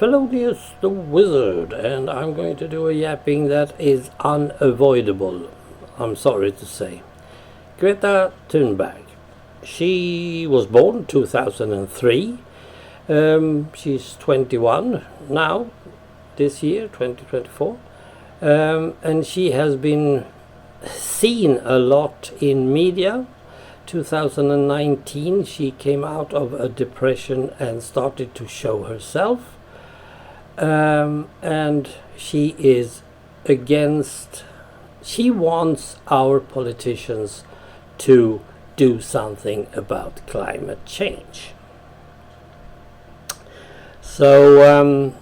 Fellonius the Wizard, and I'm going to do a yapping that is unavoidable, I'm sorry to say. Greta Thunberg. She was born 2003. She's 21 now, this year, 2024. And she has been seen a lot in media. 2019 she came out of a depression and started to show herself. And she is against, she wants our politicians to do something about climate change. So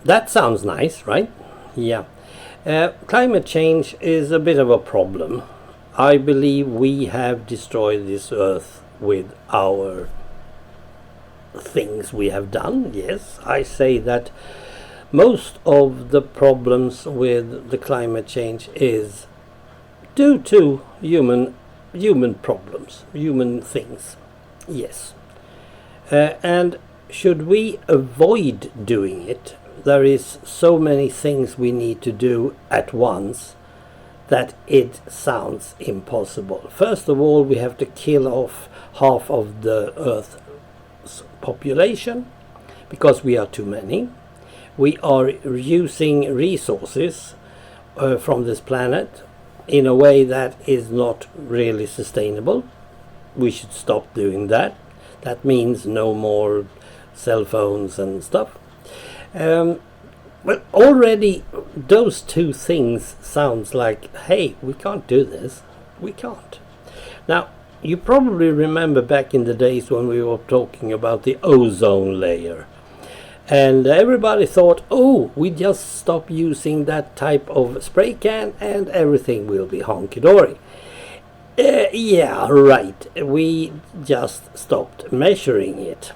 that sounds nice, right? Yeah. Climate change is a bit of a problem. I believe we have destroyed this earth with our things we have done. Yes, I say that most of the problems with the climate change is due to human problems, human things. Yes. And should we avoid doing it, there is so many things we need to do at once that it sounds impossible. First of all, we have to kill off half of the Earth's population because we are too many. We are using resources from this planet in a way that is not really sustainable. We should stop doing that. That means no more cell phones and stuff. Well, already those two things sounds like, hey, we can't do this. We can't. Now, you probably remember back in the days when we were talking about the ozone layer. And everybody thought, oh, we just stop using that type of spray can and everything will be honky-dory. Yeah, right. We just stopped measuring it.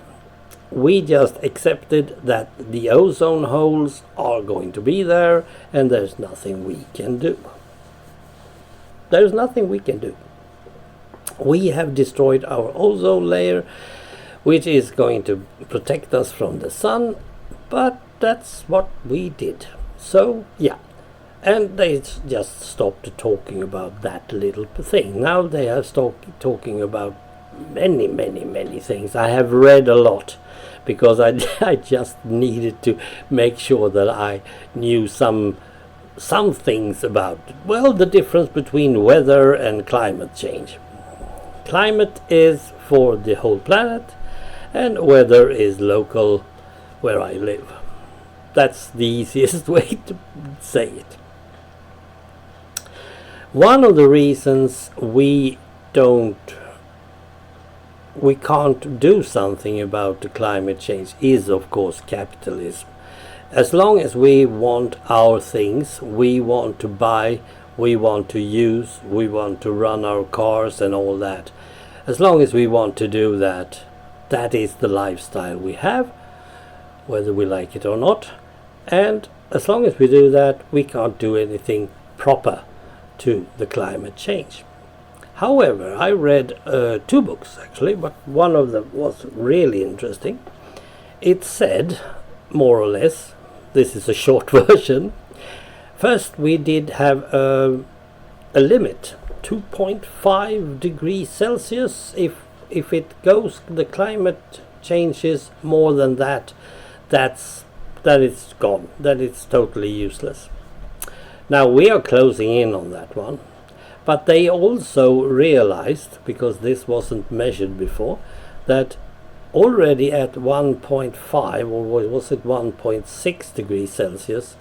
We just accepted that the ozone holes are going to be there and there's nothing we can do. There's nothing we can do. We have destroyed our ozone layer, which is going to protect us from the sun, but that's what we did. So, yeah. And they just stopped talking about that little thing. Now they are talking about many things. I have read a lot because I just needed to make sure that I knew some things about, well, the difference between weather and climate change. Climate is for the whole planet and weather is local where I live. That's the easiest way to say it. One of the reasons we can't do something about the climate change is, of course, capitalism. As long as we want our things, we want to buy, we want to use, we want to run our cars and all that. As long as we want to do that, that is the lifestyle we have, whether we like it or not. And as long as we do that, we can't do anything proper to the climate change. However, I read 2 books actually, but one of them was really interesting. It said, more or less, this is a short version. First, we did have a limit, 2.5 degrees Celsius. If it goes, the climate changes more than that, that it's gone, that it's totally useless. Now we are closing in on that one. But they also realized, because this wasn't measured before, that already at 1.5 or was it 1.6 degrees Celsius,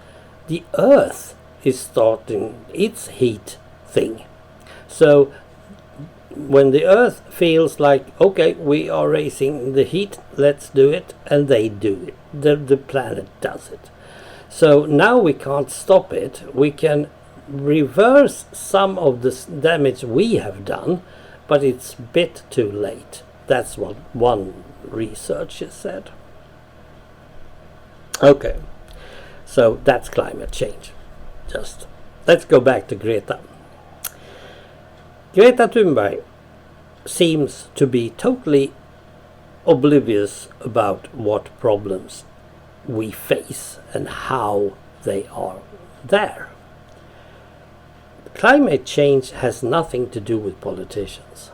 the Earth is starting its heat thing. So when the Earth feels like, okay, we are raising the heat, let's do it, and they do it. The planet does it. So now we can't stop it. We can reverse some of the damage we have done, but it's a bit too late. That's what one researcher said. Okay, so that's climate change. Just let's go back to Greta. Greta Thunberg seems to be totally oblivious about what problems we face and how they are there. Climate change has nothing to do with politicians.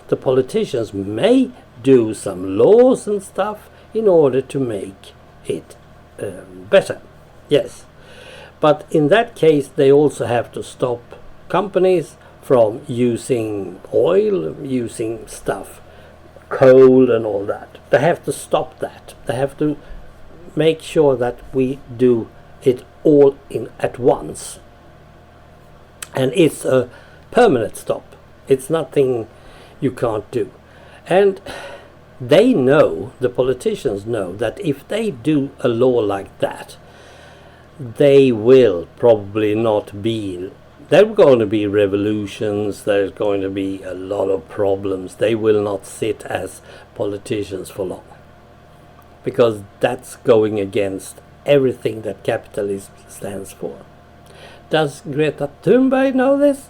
The politicians may do some laws and stuff in order to make it better, yes. But in that case, they also have to stop companies from using oil, using stuff, coal and all that. They have to stop that. They have to make sure that we do it all at once. And it's a permanent stop. It's nothing you can't do. And they know, the politicians know, that if they do a law like that, they will probably not be, there are going to be revolutions, there's going to be a lot of problems. They will not sit as politicians for long, because that's going against everything that capitalism stands for. Does Greta Thunberg know this?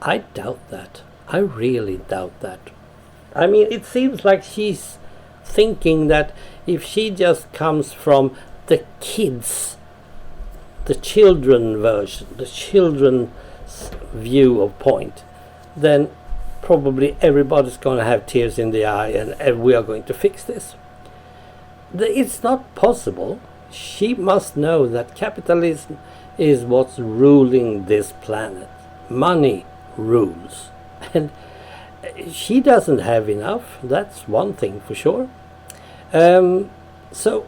I doubt that. I really doubt that. I mean, it seems like she's thinking that if she just comes from the kids, the children version, the children's view of point, then probably everybody's going to have tears in the eye and we are going to fix this. It's not possible. She must know that capitalism is what's ruling this planet. Money rules. And she doesn't have enough. That's one thing for sure. So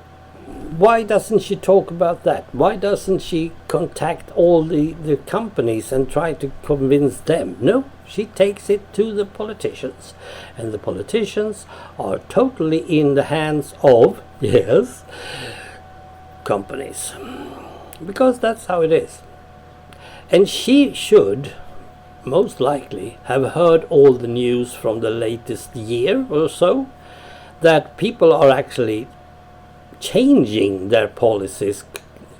why doesn't she talk about that? Why doesn't she contact all the companies and try to convince them? No, she takes it to the politicians. And the politicians are totally in the hands of, yes, companies. Because that's how it is. And she should most likely have heard all the news from the latest year or so, that people are actually changing their policies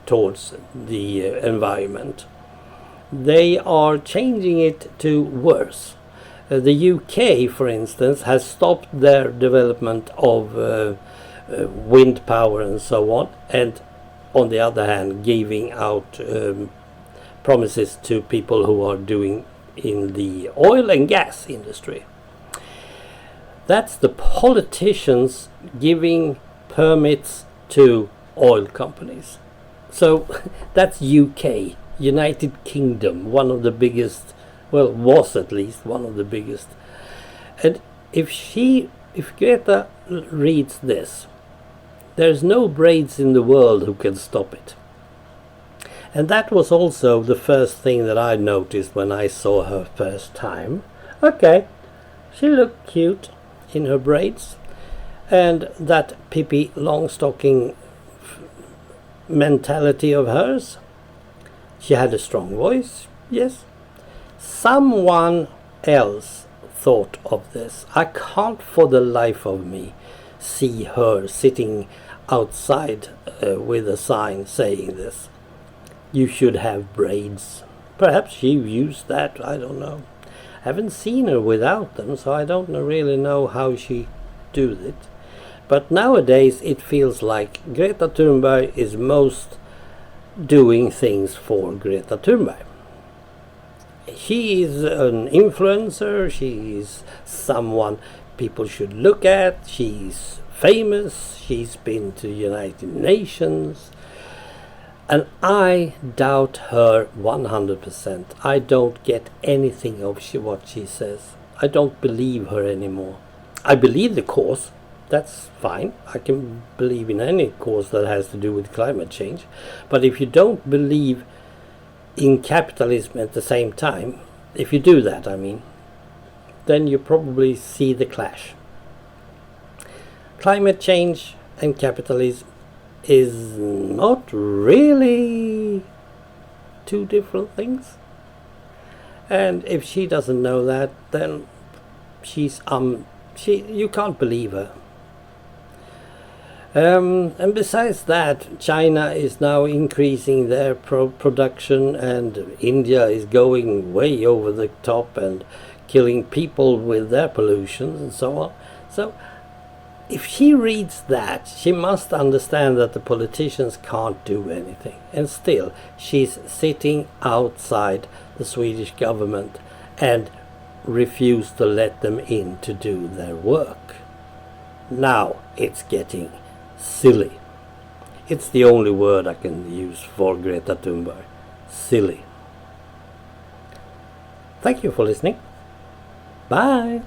towards the environment. They are changing it to worse. The UK, for instance, has stopped their development of wind power and so on, and on the other hand giving out promises to people who are doing in the oil and gas industry. That's the politicians giving permits to oil companies. So that's UK, United Kingdom, one of the biggest, well, was at least one of the biggest. And if Greta reads this, there's no brains in the world who can stop it. And that was also the first thing that I noticed when I saw her first time. Okay, she looked cute in her braids, and that Pippi Longstocking mentality of hers. She had a strong voice, yes. Someone else thought of this. I can't for the life of me see her sitting outside with a sign saying this. You should have braids. Perhaps she used that, I don't know. I haven't seen her without them, so I don't really know how she do it. But nowadays it feels like Greta Thunberg is most doing things for Greta Thunberg. She is an influencer, she is someone people should look at, she's famous, she's been to United Nations, and I doubt her 100%. I don't get anything of what she says. I don't believe her anymore. I believe the cause, that's fine. I can believe in any cause that has to do with climate change. But if you don't believe in capitalism at the same time, if you do that, I mean, then you probably see the clash. Climate change and capitalism is not really two different things. And if she doesn't know that, then you can't believe her. And besides that, China is now increasing their production, and India is going way over the top and killing people with their pollution and so on. So if she reads that, she must understand that the politicians can't do anything. And still, she's sitting outside the Swedish government and refuse to let them in to do their work. Now it's getting silly. It's the only word I can use for Greta Thunberg. Silly. Thank you for listening. Bye.